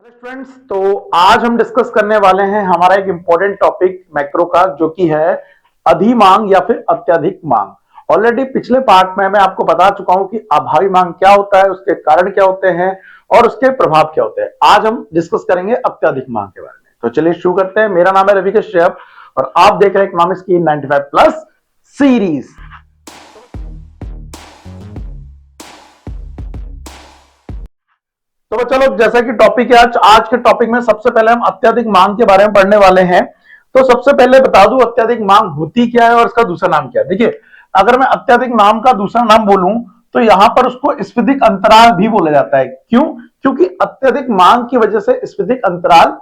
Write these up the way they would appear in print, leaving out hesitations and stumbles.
Students, तो आज हम डिस्कस करने वाले हैं हमारा एक इंपॉर्टेंट टॉपिक मैक्रो का, जो कि है अधिमांग या फिर अत्यधिक मांग। ऑलरेडी पिछले पार्ट में मैं आपको बता चुका हूं कि अभावी मांग क्या होता है, उसके कारण क्या होते हैं और उसके प्रभाव क्या होते हैं। आज हम डिस्कस करेंगे अत्यधिक मांग के बारे में। तो चलिए शुरू करते हैं। मेरा नाम है रवि कश्यप और आप देख रहे हैं इकोनॉमिक्स की 95 प्लस सीरीज। तो चलो, जैसा कि टॉपिक है आज के टॉपिक में सबसे पहले हम अत्यधिक मांग के बारे में पढ़ने वाले हैं। तो सबसे पहले बता दूं अत्यधिक मांग होती क्या है और इसका दूसरा नाम क्या है। देखिए, अगर मैं अत्यधिक मांग का दूसरा नाम बोलूं तो यहां पर उसको स्फीतिक अंतराल भी बोला जाता है। क्यों? क्योंकि अत्यधिक मांग की वजह से स्फीतिक अंतराल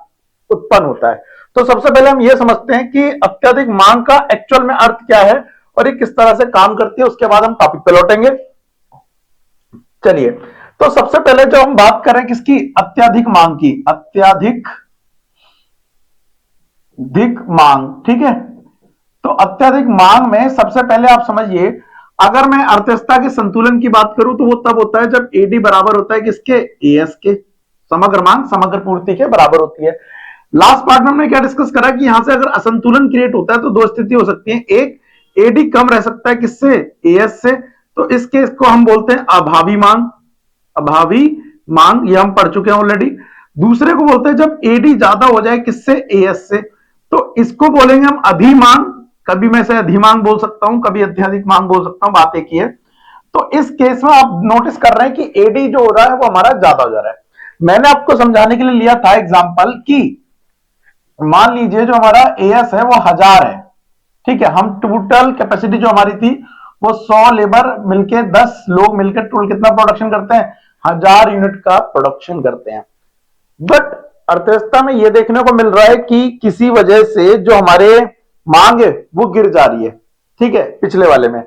उत्पन्न होता है। तो सबसे पहले हम यह समझते हैं कि अत्यधिक मांग का एक्चुअल में अर्थ क्या है और ये किस तरह से काम करती है। उसके बाद हम टॉपिक पे लौटेंगे। चलिए, तो सबसे पहले जो हम बात कर रहे हैं किसकी, अत्यधिक मांग की, अत्यधिक मांग। ठीक है, तो अत्यधिक मांग में सबसे पहले आप समझिए, अगर मैं अर्थव्यवस्था के संतुलन की बात करूं तो वो तब होता है जब एडी बराबर होता है किसके, एएस के। समग्र मांग समग्र पूर्ति के बराबर होती है। लास्ट पार्ट में हमने क्या डिस्कस करा कि यहां से अगर असंतुलन क्रिएट होता है तो दो स्थिति हो सकती है। एक, एडी कम रह सकता है किससे, एएस से, तो इस केस को हम बोलते हैं अभावी मांग। अभावी मांग ये हम पढ़ चुके हैं ऑलरेडी। दूसरे को बोलते हैं जब एडी ज्यादा हो जाए किससे, एएस से, तो इसको बोलेंगे हम अधिमांग। कभी मैं इसे अधिमांग बोल सकता हूं, कभी अत्यधिक मांग बोल सकता हूं, बात एक ही है। तो इस केस में आप नोटिस कर रहे हैं कि एडी जो हो रहा है वो हमारा ज्यादा हो जा रहा है। मैंने आपको समझाने के लिए लिया था एग्जांपल कि मान लीजिए जो हमारा एएस है वो 1000 है। ठीक है, हम टोटल कैपेसिटी जो हमारी थी वो 100 लेबर मिलके 10 लोग मिलकर टोटल कितना प्रोडक्शन करते हैं, 1000 यूनिट का प्रोडक्शन करते हैं। बट अर्थव्यवस्था में यह देखने को मिल रहा है कि किसी वजह से जो हमारे मांग है वो गिर जा रही है। ठीक है, पिछले वाले में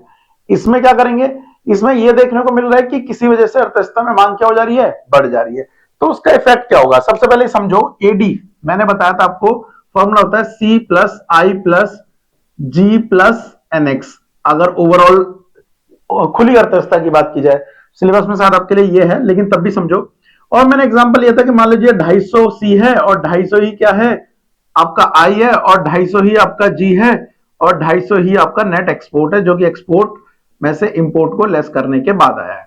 इसमें क्या करेंगे, इसमें यह देखने को मिल रहा है कि किसी वजह से अर्थव्यवस्था में मांग क्या हो जा रही है, बढ़ जा रही है। तो उसका इफेक्ट क्या होगा, सबसे पहले समझो। एडी मैंने बताया था आपको, फॉर्मूला होता है सी प्लस आई प्लस जी प्लस एनएक्स। अगर ओवरऑल खुली अर्थव्यवस्था की बात की जाए, सिलेबस में शायद आपके लिए ये है लेकिन तब भी समझो। और मैंने एग्जांपल लिया था कि मान लीजिए 250 सी है और 250 ही क्या है, आपका आई है, और 250 ही आपका जी है, और 250 ही आपका नेट एक्सपोर्ट है, जो कि एक्सपोर्ट में से इंपोर्ट को लेस करने के बाद आया है।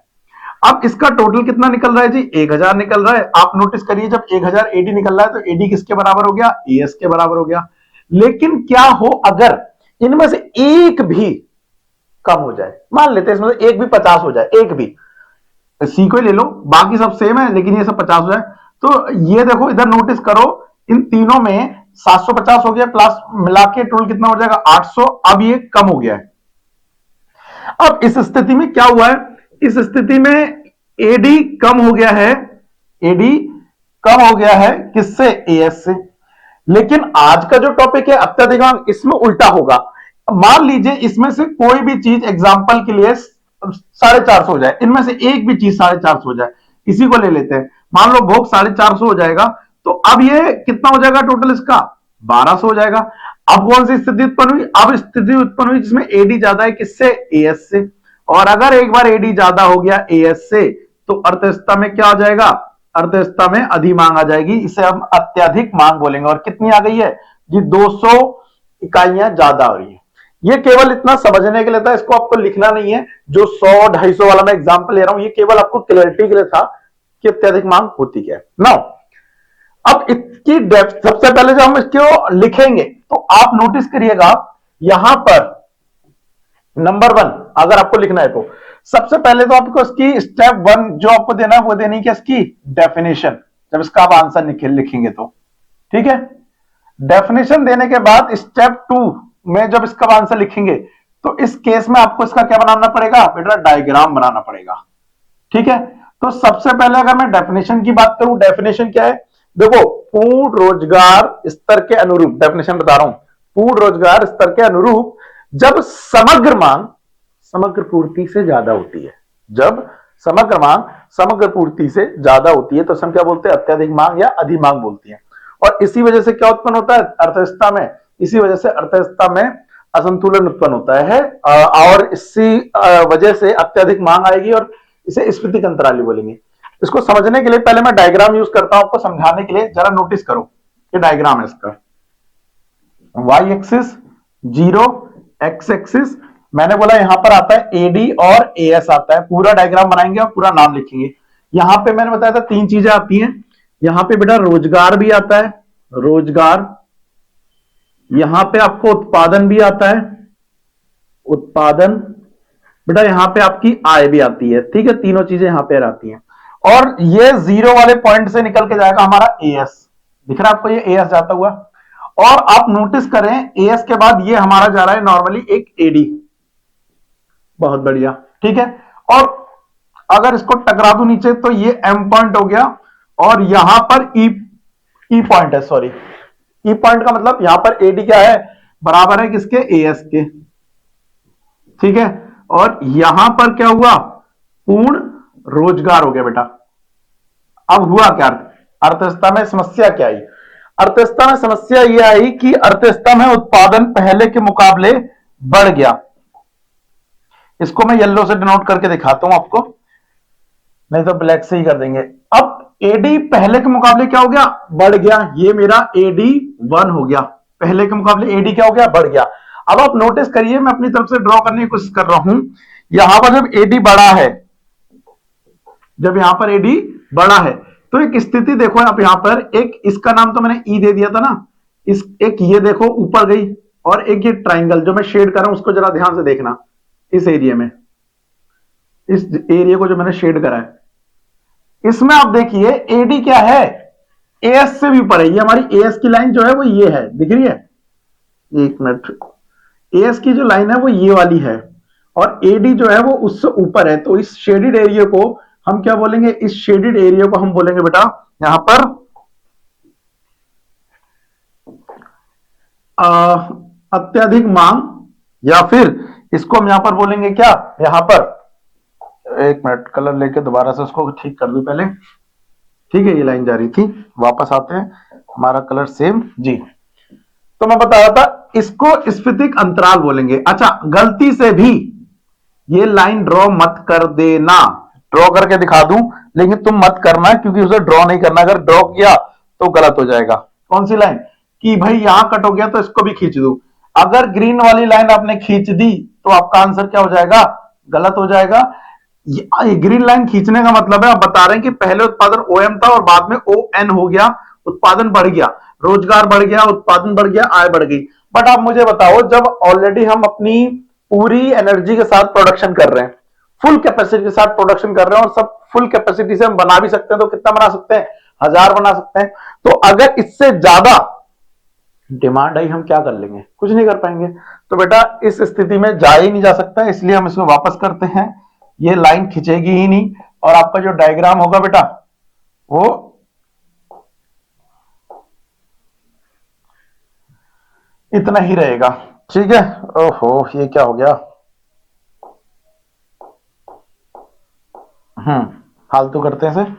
अब इसका टोटल कितना निकल रहा है जी, 1000 निकल रहा है। आप नोटिस करिए, जब 1000 एडी निकल रहा है तो एडी किसके बराबर हो गया, एएस के बराबर हो गया। लेकिन क्या हो अगर इनमें से एक भी कम हो जाए, मान लेते हैं इसमें से एक भी 50 हो जाए, एक भी, सी को ही ले लो, बाकी सब सेम है लेकिन ये सब 50 हो जाए, तो ये देखो इधर नोटिस करो, इन तीनों में 750 हो गया, प्लस मिला के टोटल कितना हो जाएगा, 800। अब ये कम हो गया है। अब इस स्थिति में क्या हुआ है, इस स्थिति में एडी कम हो गया है, एडी कम हो गया है किससे, एएस से। लेकिन आज का जो टॉपिक है अत्यधिक मांग, इसमें उल्टा होगा। मान लीजिए इसमें से कोई भी चीज एग्जांपल के लिए 450 हो जाए, इनमें से एक भी चीज 450 हो जाए, इसी को ले लेते हैं। मान लो भोग 450 हो जाएगा, तो अब ये कितना हो जाएगा टोटल, इसका 1200 हो जाएगा। अब कौन सी स्थिति उत्पन्न हुई, अब स्थिति उत्पन्न हुई जिसमें एडी ज्यादा है किससे, एएस से। और अगर एक बार एडी ज्यादा हो गया एएस से तो अर्थव्यवस्था में क्या आ जाएगा, अर्थव्यवस्था में अधिमांग आ जाएगी। इसे हम अत्यधिक मांग बोलेंगे। और कितनी आ गई है जी, 200 इकाइयां ज्यादा हो रही है। ये केवल इतना समझने के लिए था, इसको आपको लिखना नहीं है। जो 100 250 वाला मैं एग्जांपल ले रहा हूं, ये केवल आपको क्लैरिटी के लिए था कि अत्यधिक मांग होती क्या है। नाउ अब इसकी डेप्थ, सबसे पहले जब हम इसको लिखेंगे तो आप नोटिस करिएगा यहां पर नंबर 1 अगर आपको लिखना है तो सबसे पहले तो आपको इसकी स्टेप 1 जो आपको देना है वो देनी है इसकी डेफिनेशन। जब इसका आप आंसर लिखेंगे तो ठीक है, डेफिनेशन देने के बाद स्टेप 2 में जब इसका आंसर लिखेंगे तो इस केस में आपको इसका क्या बनाना पड़ेगा बेटा, डायग्राम बनाना पड़ेगा। ठीक है, तो सबसे पहले अगर मैं डेफिनेशन की बात करूं, डेफिनेशन क्या है, देखो पूर्ण रोजगार स्तर के अनुरूप, डेफिनेशन बता रहा हूं, पूर्ण रोजगार स्तर के अनुरूप जब समग्र मांग समग्र पूर्ति से ज्यादा होती है, जब समग्र मांग समग्र पूर्ति से ज्यादा होती है तो हम क्या बोलते हैं, अत्यधिक मांग या अधिमांग बोलती है। और इसी वजह से क्या उत्पन्न होता है अर्थव्यवस्था में, इसी वजह से अर्थव्यवस्था में असंतुलन उत्पन्न होता है। और इसी वजह से अत्यधिक मांग आएगी और इसे स्फीतिक अंतराली बोलेंगे। इसको समझने के लिए पहले मैं डायग्राम यूज करता हूं आपको समझाने के लिए, जरा नोटिस करो, ये डायग्राम है इसका। वाई एक्सिस 0, एक्स एक्सिस मैंने बोला यहां पर आता है एडी और एएस आता है। पूरा डायग्राम बनाएंगे और पूरा नाम लिखेंगे। यहां पे मैंने बताया था 3 चीजें आती हैं। यहां पे बेटा रोजगार भी आता है, रोजगार। यहां पे आपको उत्पादन भी आता है, उत्पादन। बेटा यहां पे आपकी आय भी आती है, ठीक है। तीनों चीजें यहां पे आती हैं। और ये 0 वाले पॉइंट से निकल के जाएगा हमारा एएस। दिख रहा है आपको ये एएस जाता हुआ। और आप नोटिस करें एएस के बाद ये हमारा जा रहा है नॉर्मली एक एडी। बहुत बढ़िया, ठीक है। और अगर इसको टकरा दूं नीचे तो ये एम पॉइंट हो गया और यहां पर ई पॉइंट है, सॉरी ई पॉइंट का मतलब यहां पर एडी क्या है, बराबर है किसके, एएस के, ठीक है। और यहां पर क्या हुआ, पूर्ण रोजगार हो गया बेटा। अब हुआ क्या, अर्थव्यवस्था में समस्या क्या आई, अर्थव्यवस्था में समस्या यह आई कि अर्थव्यवस्था में उत्पादन पहले के मुकाबले बढ़ गया। इसको मैं येलो से डिनोट करके दिखाता हूं आपको, नहीं तो ब्लैक से ही कर देंगे। अब एडी पहले के मुकाबले क्या हो गया, बढ़ गया। ये मेरा एडी 1 हो गया, पहले के मुकाबले एडी क्या हो गया, बढ़ गया। अब आप नोटिस करिए, मैं अपनी तरफ से ड्रॉ करने की कोशिश कर रहा हूं। यहां पर जब एडी बड़ा है, जब यहां पर एडी बड़ा है तो एक स्थिति देखो आप, यहां पर एक इसका नाम तो मैंने ई दे दिया था ना, इस एक ये देखो ऊपर गई, और एक ये ट्राइंगल जो मैं शेड कर रहा हूं उसको जरा ध्यान से देखना। इस एरिया में, इस एरिया को जो मैंने शेड करा है, इसमें आप देखिए एडी क्या है, एएस से भी ऊपर है। ये हमारी एएस की लाइन जो है वो ये है, दिख रही है, एक मिनट, एएस की जो लाइन है वो ये वाली है और एडी जो है वो उससे ऊपर है। तो इस शेडेड एरिया को हम क्या बोलेंगे, इस शेडेड एरिया को हम बोलेंगे बेटा यहां पर अत्यधिक मांग, या फिर इसको हम यहां पर बोलेंगे क्या, यहां पर एक मिनट कलर लेके दोबारा से उसको ठीक कर दूं पहले, ठीक है। ये लाइन जा रही थी, वापस आते हैं, हमारा कलर सेम जी। तो मैं बता रहा था इसको स्फीतिक अंतराल बोलेंगे। अच्छा, गलती से भी ये लाइन ड्रॉ मत कर देना, ड्रॉ करके दिखा दूं लेकिन तुम मत करना क्योंकि उसे ड्रॉ नहीं करना, अगर ड्रॉ किया तो गलत हो जाएगा। कौन सी लाइन, कि भाई यहां कट हो गया तो इसको भी खींच दू। अगर ग्रीन वाली लाइन आपने खींच दी तो आपका आंसर क्या हो जाएगा, गलत हो जाएगा। ये ग्रीन लाइन खींचने का मतलब है आप बता रहे हैं कि पहले उत्पादन ओएम था और बाद में ओएन हो गया, उत्पादन बढ़ गया, रोजगार बढ़ गया, उत्पादन बढ़ गया, आय बढ़ गई। बट आप मुझे बताओ, जब ऑलरेडी हम अपनी पूरी एनर्जी के साथ प्रोडक्शन कर रहे हैं, फुल कैपेसिटी के साथ प्रोडक्शन कर रहे हैं और सब फुल कैपेसिटी से हम बना भी सकते हैं, तो कितना बना सकते हैं, 1000 बना सकते हैं। तो अगर इससे ज्यादा डिमांड आई हम क्या कर लेंगे, कुछ नहीं कर पाएंगे। तो बेटा इस स्थिति में जा ही नहीं जा सकता, इसलिए हम इसको वापस करते हैं। ये लाइन खिंचेगी ही नहीं और आपका जो डायग्राम होगा बेटा वो इतना ही रहेगा, ठीक है। ओहो ये क्या हो गया, फालतू करते हैं इसे,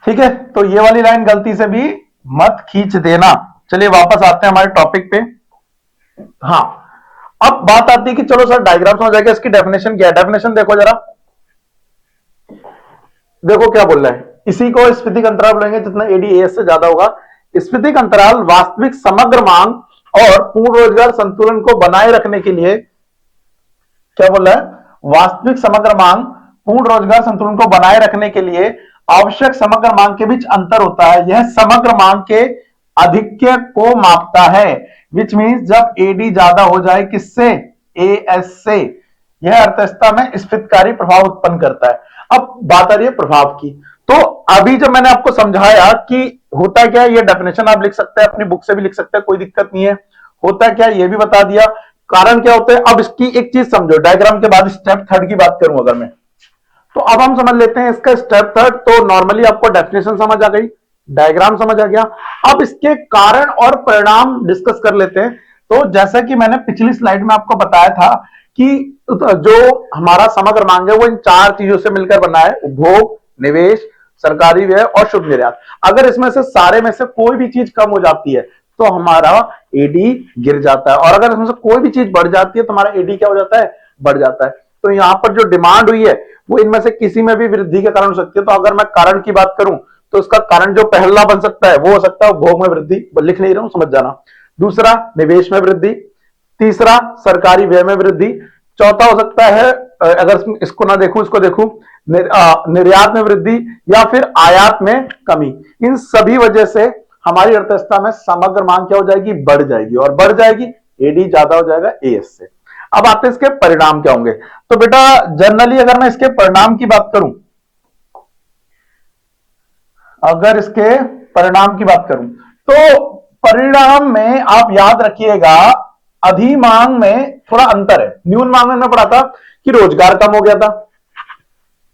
ठीक है। तो ये वाली लाइन गलती से भी मत खींच देना। चलिए वापस आते हैं हमारे टॉपिक पे। हाँ, अब बात आती है कि चलो सर डायग्राम समझ आ गया, इसकी डेफिनेशन क्या है। डेफिनेशन देखो जरा, देखो क्या बोल रहा है, इसी को स्फीतिक अंतराल बोलेंगे जितना एडीएस से ज्यादा होगा। स्फीतिक अंतराल वास्तविक समग्र मांग और पूर्ण रोजगार संतुलन को बनाए रखने के लिए, क्या बोल रहा है, वास्तविक समग्र मांग पूर्ण रोजगार संतुलन को बनाए रखने के लिए आवश्यक समग्र मांग के बीच अंतर होता है। यह समग्र मांग के आधिक्य को मापता है, विच मीन्स जब एडी ज्यादा हो जाए किससे, एएस से, यह अर्थव्यवस्था में स्फीतकारी प्रभाव उत्पन्न करता है। अब बात आ रही है प्रभाव की। तो अभी जब मैंने आपको समझाया कि होता क्या है, ये डेफिनेशन आप लिख सकते हैं, अपनी बुक से भी लिख सकते हैं, कोई दिक्कत नहीं है। होता क्या है ये भी बता दिया, कारण क्या होता है। अब इसकी एक चीज समझो, डायग्राम के बाद स्टेप 3 की बात करूं अगर मैं, तो अब हम समझ लेते हैं इसका स्टेप 3। तो नॉर्मली आपको डेफिनेशन समझ आ गई, डायग्राम समझ आ गया। अब इसके कारण और परिणाम डिस्कस कर लेते हैं। तो जैसा कि मैंने पिछली स्लाइड में आपको बताया था कि जो हमारा समग्र मांग है वो इन 4 चीजों से मिलकर बना है, उपभोग, निवेश, सरकारी व्यय और शुद्ध निर्यात। अगर इसमें से सारे में से कोई भी चीज कम हो जाती है तो हमारा एडी गिर जाता है, और अगर इसमें से कोई भी चीज बढ़ जाती है तो हमारा एडी क्या हो जाता है, बढ़ जाता है। तो यहां पर जो डिमांड हुई है वो इनमें से किसी में भी वृद्धि के कारण हो सकती है। तो अगर मैं कारण की बात करूं तो इसका कारण जो पहला बन सकता है वो हो सकता है उपभोग में वृद्धि, लिख नहीं रहा हूं, समझ जाना। दूसरा निवेश में वृद्धि, तीसरा सरकारी व्यय में वृद्धि, चौथा हो सकता है अगर इसको ना देखूं इसको देखूं निर्यात में वृद्धि या फिर आयात में कमी। इन सभी वजह से हमारी अर्थव्यवस्था में समग्र मांग क्या हो जाएगी, बढ़ जाएगी, और बढ़ जाएगी एडी ज्यादा हो जाएगा एएस से। अब आते हैं इसके परिणाम क्या होंगे। तो बेटा जनरली अगर मैं इसके परिणाम की बात करूं, अगर इसके परिणाम की बात करूं तो परिणाम में आप याद रखिएगा अधिमांग में थोड़ा अंतर है। न्यून मांग में पढ़ा था कि रोजगार कम हो गया था,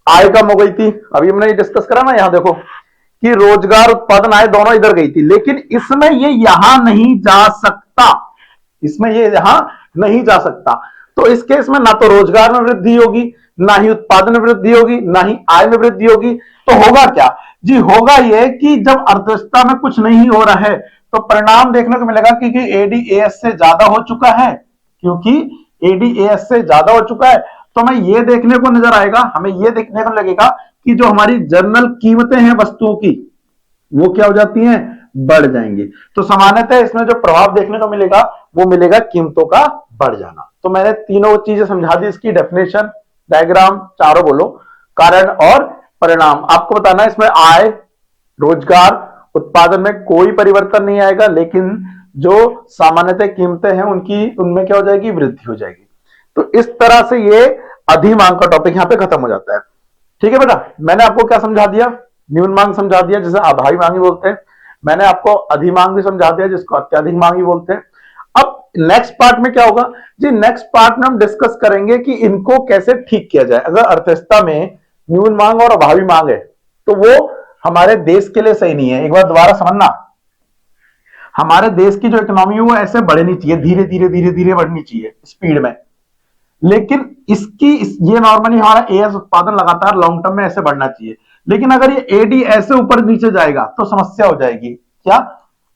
आय कम हो गई थी। अभी हमने डिस्कस करा ना, यहां देखो कि रोजगार उत्पादन आय दोनों इधर गई थी, लेकिन इसमें ये यहां नहीं जा सकता, इसमें ये यहां नहीं जा सकता। तो इस केस में ना तो रोजगार में वृद्धि होगी, ना ही उत्पादन में वृद्धि होगी, ना ही आय में वृद्धि होगी। तो होगा क्या जी, होगा ये कि जब अर्थव्यवस्था में कुछ नहीं हो रहा है तो परिणाम देखने को मिलेगा कि एडीएएस से ज्यादा हो चुका है, क्योंकि एडीएएस से ज्यादा हो चुका है तो हमें यह देखने को नजर आएगा, हमें यह देखने को लगेगा कि जो हमारी जनरल कीमतें हैं वस्तुओं की वो क्या हो जाती हैं, बढ़ जाएंगी। तो सामान्यतः इसमें जो प्रभाव देखने को मिलेगा वो मिलेगा कीमतों का बढ़ जाना। तो मैंने तीनों चीजें समझा दी, इसकी डेफिनेशन, डायग्राम, चारों बोलो, कारण और परिणाम। आपको बताना है इसमें आय, रोजगार, उत्पादन में कोई परिवर्तन नहीं आएगा, लेकिन जो सामान्यतः कीमतें हैं उनकी उनमें क्या हो जाएगी, वृद्धि हो जाएगी। तो इस तरह से ये अधिमांग का टॉपिक यहां पे खत्म हो जाता है। ठीक है बेटा, मैंने आपको क्या समझा दिया, न्यून मांग समझा दिया जिसे अभावी मांग बोलते हैं, मैंने आपको अधिमांग भी समझा दिया जिसको अत्यधिक मांग बोलते हैं। अब नेक्स्ट पार्ट में क्या होगा जी, नेक्स्ट पार्ट में हम डिस्कस करेंगे कि इनको कैसे ठीक किया जाए। अगर अर्थव्यवस्था में न्यून मांग और अभावी मांग है तो वो हमारे देश के लिए सही नहीं है। एक बार दोबारा समझना, हमारे देश की जो इकोनॉमी है वो ऐसे बढ़नी चाहिए, धीरे धीरे धीरे धीरे बढ़नी चाहिए स्पीड में, लेकिन ये नॉर्मली हमारा एएस उत्पादन लगातार लॉन्ग टर्म में ऐसे बढ़ना चाहिए। लेकिन अगर ये एडी ऐसे ऊपर नीचे जाएगा तो समस्या हो जाएगी। क्या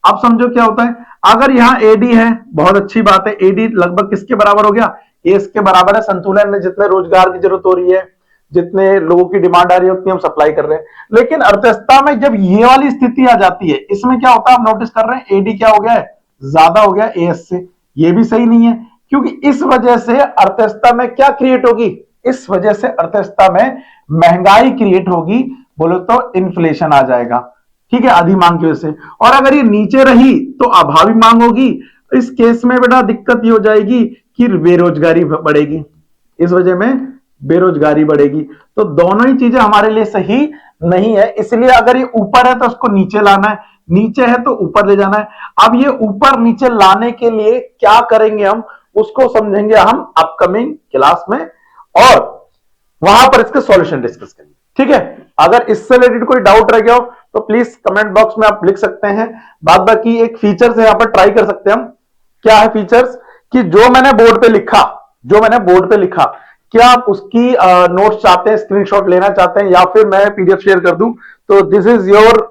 आप समझो क्या होता है, अगर यहां एडी है बहुत अच्छी बात है, एडी लगभग किसके बराबर हो गया, एस के बराबर है। संतुलन में जितने रोजगार की जरूरत हो रही है, जितने लोगों की डिमांड आ रही है उतनी हम सप्लाई कर रहे हैं। लेकिन अर्थव्यवस्था में जब ये वाली स्थिति आ जाती है, इसमें क्या होता है आप नोटिस कर रहे हैं, एडी क्या हो गया है, ज्यादा हो गया एएस से। ये भी सही नहीं है, क्योंकि इस वजह से अर्थव्यवस्था में क्या क्रिएट होगी, इस वजह से अर्थव्यवस्था में महंगाई क्रिएट होगी, बोलो तो इन्फ्लेशन आ जाएगा। ठीक है, अधिमांग की वजह से। और अगर ये नीचे रही तो अभावी मांग होगी। इस केस में बेटा दिक्कत ये हो जाएगी कि बेरोजगारी बढ़ेगी, इस वजह में बेरोजगारी बढ़ेगी। तो दोनों ही चीजें हमारे लिए सही नहीं है। इसलिए अगर ये ऊपर है तो उसको नीचे लाना है, नीचे है तो ऊपर ले जाना है। अब ये ऊपर नीचे लाने के लिए क्या करेंगे हम, उसको समझेंगे हम अपकमिंग क्लास में, और वहां पर इसके सॉल्यूशन डिस्कस करेंगे। ठीक है, अगर इससे रिलेटेड कोई डाउट रह गया हो तो प्लीज कमेंट बॉक्स में आप लिख सकते हैं। बाद बाकी एक फीचर्स है, यहां पर ट्राई कर सकते हैं हम। क्या है फीचर्स, कि जो मैंने बोर्ड पे लिखा, क्या आप उसकी नोट्स चाहते हैं, स्क्रीनशॉट लेना चाहते हैं, या फिर मैं पीडीएफ शेयर कर दूं। तो this is your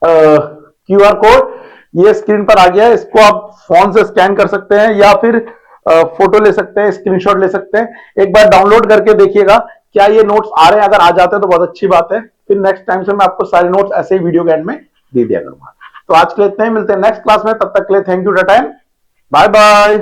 QR code, ये स्क्रीन पर आ गया है, इसको आप फोन से स्कैन कर सकते हैं या फिर फोटो ले सकते हैं, स्क्रीनशॉट ले सकते हैं। एक बार डाउनलोड करके देखिएगा, क्या ये नोट्स आ रहे हैं, अगर आ जाते हैं तो बहुत अच्छी बात है। फिर नेक्स्ट टाइम से मैं आपको सारे नोट्स ऐसे ही वीडियो के एंड में दे दिया करूंगा। तो आज के लिए इतना ही, मिलते हैं नेक्स्ट क्लास में, तब तक के लिए thank you, tata, bye bye.